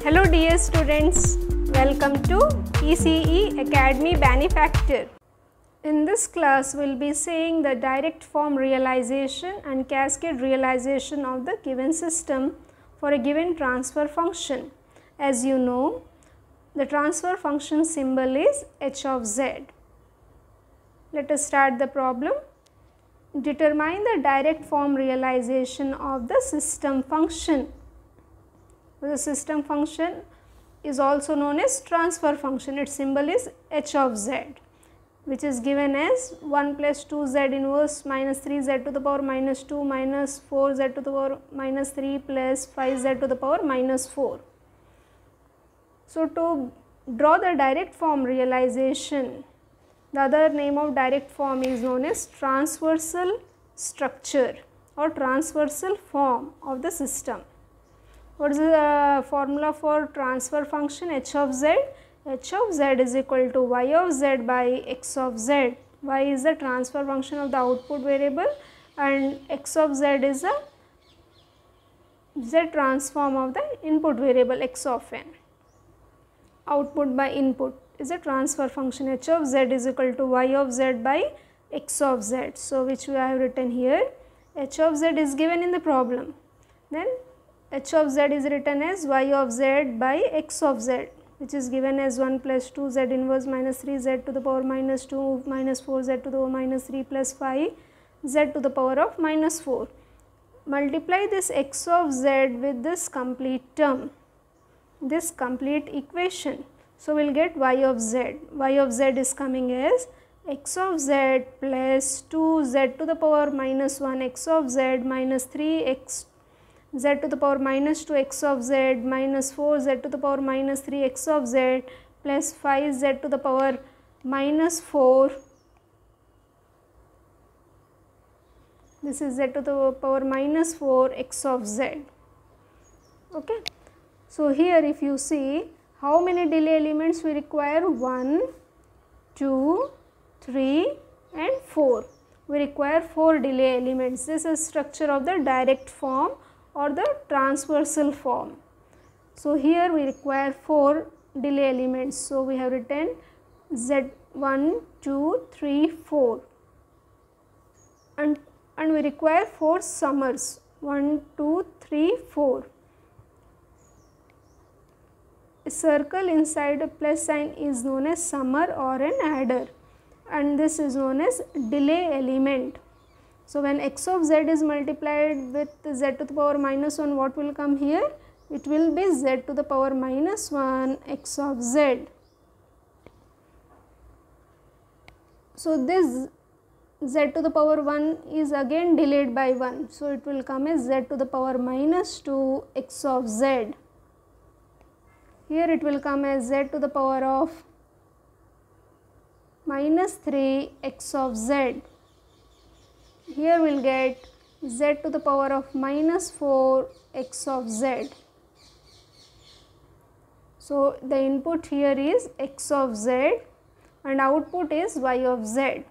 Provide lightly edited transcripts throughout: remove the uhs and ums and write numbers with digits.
Hello dear students, welcome to ECE Academy Benefactor. In this class we will be seeing the direct form realization and cascade realization of the given system for a given transfer function. As you know, the transfer function symbol is h of z. Let us start the problem. Determine the direct form realization of the system function. The system function is also known as transfer function. Its symbol is h of z, which is given as 1 plus 2z inverse minus 3z to the power minus 2 minus 4z to the power minus 3 plus 5z to the power minus 4. So, to draw the direct form realization, the other name of direct form is known as transversal structure or transversal form of the system. What is the formula for transfer function h of z? H of z is equal to y of z by x of z. Y is the transfer function of the output variable and x of z is the z transform of the input variable x of n. Output by input is a transfer function. H of z is equal to y of z by x of z. So, which we have written here, h of z is given in the problem. Then h of z is written as y of z by x of z, which is given as 1 plus 2z inverse minus 3z to the power minus 2 minus 4z to the power minus 3 plus 5z to the power of minus 4. Multiply this x of z with this complete term, this complete equation. So, we will get y of z. Y of z is coming as x of z plus 2z to the power minus 1 x of z minus 3x z to the power minus 2 x of z minus 4 z to the power minus 3 x of z plus 5 z to the power minus 4. This is z to the power minus 4 x of z. Okay. So, here if you see how many delay elements we require, 1, 2, 3 and 4. We require 4 delay elements. This is structure of the direct form or the transversal form. So, here we require 4 delay elements. So, we have written Z1, 2, 3, 4 and we require 4 summers 1, 2, 3, 4. A circle inside a plus sign is known as summer or an adder, and this is known as delay element. So, when x of z is multiplied with z to the power minus 1, what will come here? It will be z to the power minus 1 x of z. So, this z to the power 1 is again delayed by 1. So, it will come as z to the power minus 2 x of z. Here it will come as z to the power of minus 3 x of z. Here we will get z to the power of minus 4 x of z. So, the input here is x of z and output is y of z.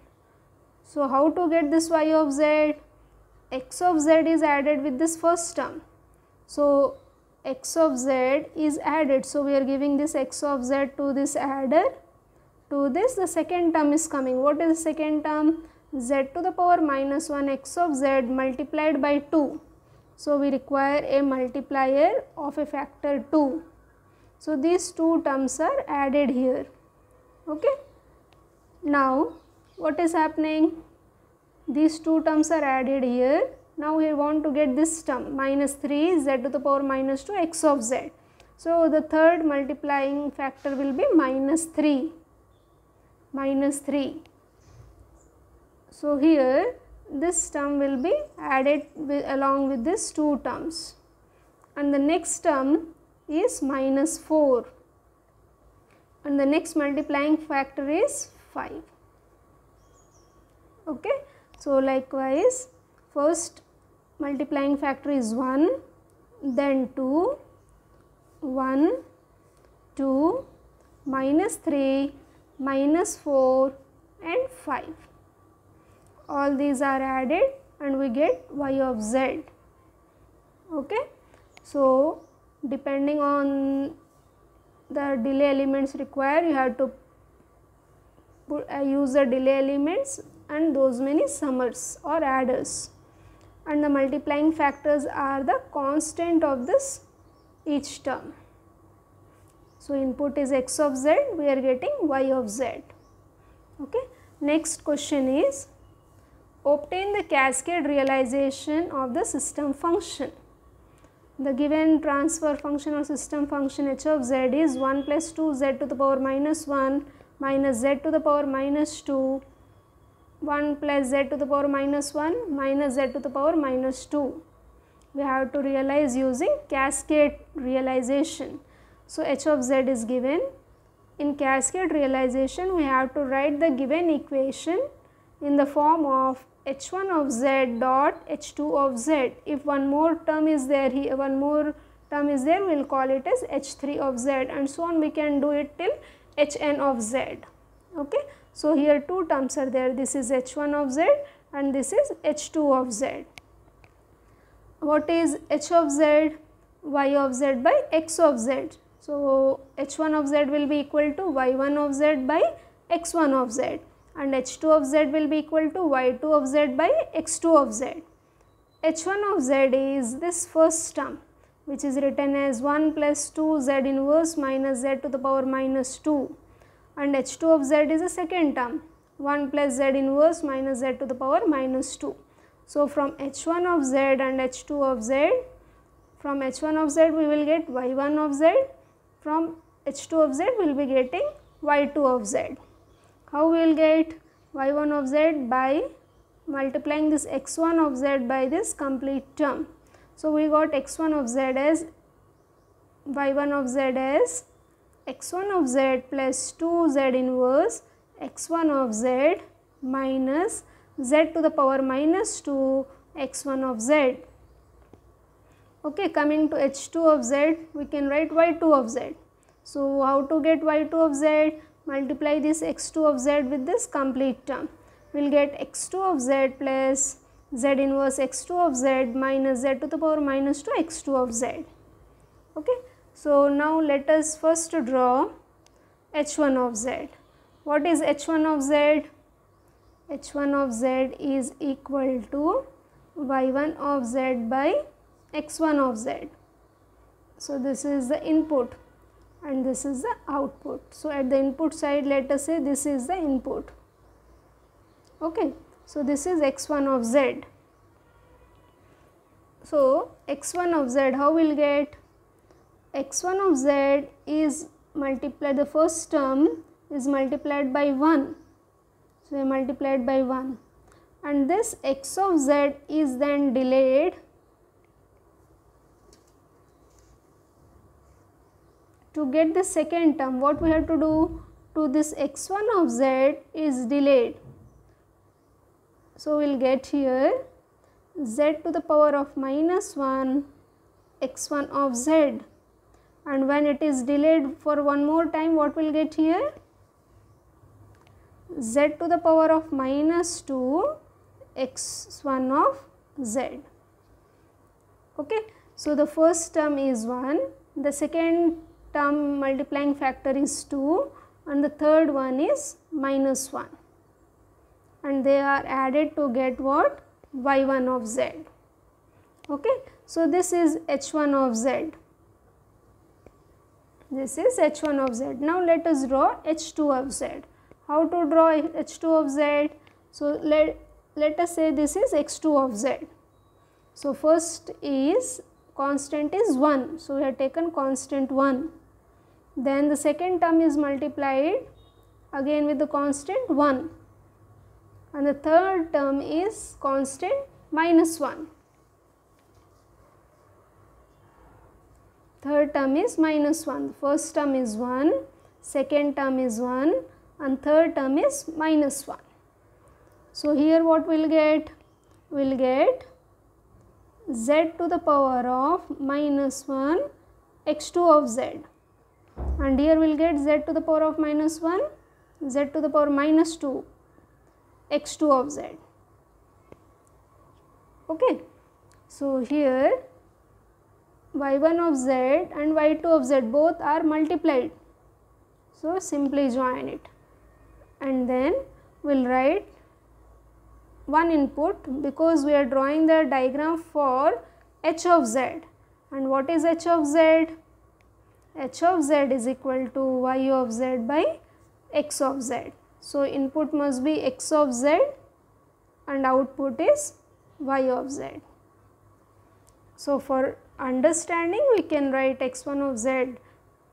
So, how to get this y of z? X of z is added with this first term. So, x of z is added. So, we are giving this x of z to this adder. To this the second term is coming. What is the second term? Z to the power minus 1 x of z multiplied by 2. So, we require a multiplier of a factor 2. So, these two terms are added here. Okay. Now, what is happening? These two terms are added here. Now, we want to get this term minus 3 z to the power minus 2 x of z. So, the third multiplying factor will be minus 3. Minus 3. So, here this term will be added along with these two terms and the next term is minus 4 and the next multiplying factor is 5. Okay. So, likewise first multiplying factor is 1, then 2, 1, 2, minus 3, minus 4 and 5. All these are added and we get y of z. Okay. So, depending on the delay elements required, you have to use the delay elements and those many summers or adders, and the multiplying factors are the constant of this each term. So, input is x of z, we are getting y of z. Okay. Next question is, obtain the cascade realization of the system function. The given transfer function or system function h of z is 1 plus 2 z to the power minus 1 minus z to the power minus 2, 1 plus z to the power minus 1 minus z to the power minus 2. We have to realize using cascade realization. So, h of z is given. In cascade realization, we have to write the given equation in the form of h1 of z dot h2 of z. If one more term is there here, we will call it as h3 of z, and so on we can do it till hn of z. Okay. So, here two terms are there, this is h1 of z and this is h2 of z. What is h of z? Y of z by x of z. So, h1 of z will be equal to y1 of z by x1 of z, and h2 of z will be equal to y2 of z by x2 of z. h1 of z is this first term, which is written as 1 plus 2 z inverse minus z to the power minus 2, and h2 of z is the second term, 1 plus z inverse minus z to the power minus 2. So, from h1 of z and h2 of z, from h1 of z we will get y1 of z, from h2 of z we will be getting y2 of z. How we will get y1 of z? By multiplying this x1 of z by this complete term. So, we got x1 of z as y1 of z as x1 of z plus 2z inverse x1 of z minus z to the power minus 2 x1 of z. Okay, coming to h2 of z, we can write y2 of z. So, how to get y2 of z? Multiply this x2 of z with this complete term. We will get x2 of z plus z inverse x2 of z minus z to the power minus 2 x2 of z. Okay. So, now let us first draw h1 of z. What is h1 of z? h1 of z is equal to y1 of z by x1 of z. So, this is the input and this is the output. So, at the input side, let us say this is the input. Okay. So, this is x1 of z. So, x1 of z, how we will get? x1 of z is multiplied, the first term is multiplied by 1. So, we multiplied by 1, and this x of z is then delayed to get the second term. What we have to do? To this x1 of z is delayed. So, we will get here z to the power of minus 1 x1 of z, and when it is delayed for one more time, what we will get here? Z to the power of minus 2 x1 of z. Okay. So, the first term is 1, the second term multiplying factor is 2, and the third one is minus 1, and they are added to get what? y1 of z. Okay. So, this is h1 of z. This is h1 of z. Now, let us draw h2 of z. How to draw h2 of z? So, let us say this is x2 of z. So, first is constant is 1. So, we have taken constant 1. Then the second term is multiplied again with the constant 1, and the third term is constant minus 1. Third term is minus 1. First term is 1, second term is 1, and third term is minus 1. So, here what we will get? We will get z to the power of minus 1 x2 of z, and here we will get z to the power of minus 1 z to the power minus 2 x2 of z. Okay. So, here y1 of z and y2 of z both are multiplied. So simply join it, and then we will write one input because we are drawing the diagram for h of z. And what is h of z? H of z is equal to y of z by x of z. So input must be x of z and output is y of z. So for understanding we can write x1 of z,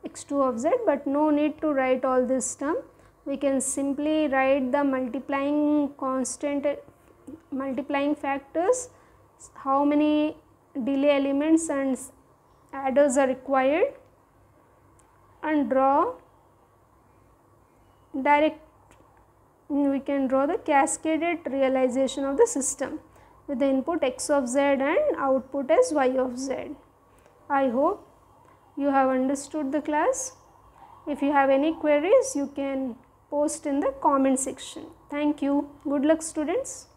x2 of z, but no need to write all this term. We can simply write the multiplying constant, multiplying factors, how many delay elements and adders are required, and draw direct, we can draw the cascaded realization of the system with the input x of z and output as y of z. I hope you have understood the class. If you have any queries, you can post in the comment section. Thank you. Good luck, students.